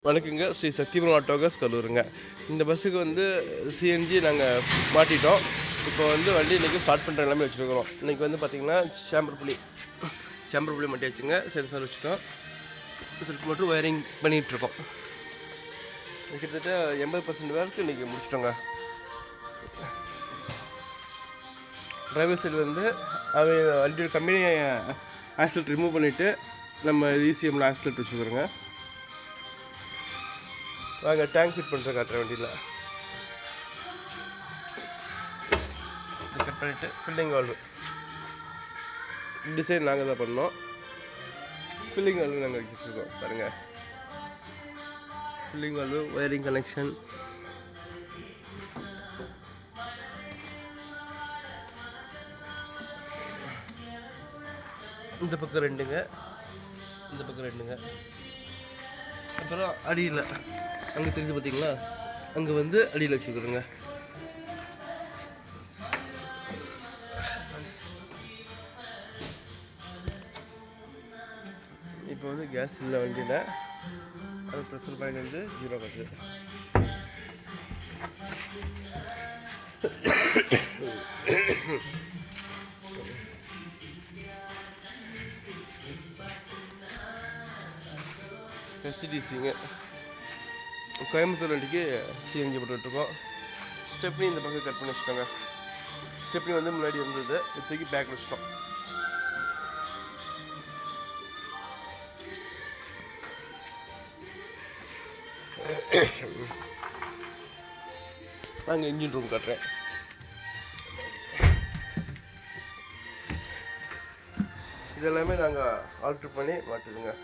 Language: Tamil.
வணக்கங்க. ஸ்ரீ சக்திபுரம் ஆட்டோகஸ் கல்லூருங்க. இந்த பஸ்ஸுக்கு வந்து சிஎன்ஜி நாங்கள் மாட்டிட்டோம். இப்போ வந்து வண்டி இன்றைக்கி ஸ்டார்ட் பண்ணுற எல்லாமே வச்சுருக்கிறோம். இன்றைக்கி வந்து பார்த்திங்கன்னா சேம்பர் புள்ளி மாட்டியாச்சுங்க. சென்சார் வச்சுட்டோம். செல்ஃப் மட்டும் ஒயரிங் பண்ணிகிட்ருக்கோம். கிட்டத்தட்ட 80% வேலைக்கு இன்றைக்கி முடிச்சிட்டோங்க. டிரைவர் சைடு வந்து வண்டியோட கம்பெனி ஆக்சிலேட் ரிமூவ் பண்ணிவிட்டு நம்ம இசிஎம்மில் ஆக்சிலேட் வச்சுக்கிறோங்க. வாங்க டேங்க் ஃபிட் பண்ணுற காட்டுற வண்டியில் கட் பண்ணிவிட்டு ஃபில்லிங் வால்வு டிசைன் நாங்கள் தான் பண்ணோம். ஃபில்லிங் வால்வு நாங்கள் வச்சுருக்கோம் பாருங்கள். ஃபில்லிங் வால்வு, ஒயரிங் கனெக்ஷன், இந்த பக்கம் ரெண்டுங்க, இந்த பக்கம் ரெண்டுங்க. அப்புறம் அடியில் அங்கே தெரிஞ்சு பார்த்தீங்களா, அங்கே வந்து அடியில் வச்சுக்கிறோங்க. இப்போ வந்து கேஸ் இல்லை வண்டியில், அது ப்ரெஷர் பாயிண்ட் வந்து 0 வருது. எஸ்டிடிசிங்க கோயம்புத்தூர் வண்டிக்கு சிஎன்ஜி போட்டுட்ருக்கோம். ஸ்டெப்னி இந்த பக்கம் கட் பண்ணி வச்சுட்டோங்க. ஸ்டெப்னி வந்து முன்னாடி இருந்தது, இப்போதைக்கு பேக் வச்சுட்டோம். நாங்கள் இன்ஜின் ரூம் கட்டுறேன். இதெல்லாமே நாங்கள் ஆல்ட்ரு பண்ணி மாட்டுதுங்க.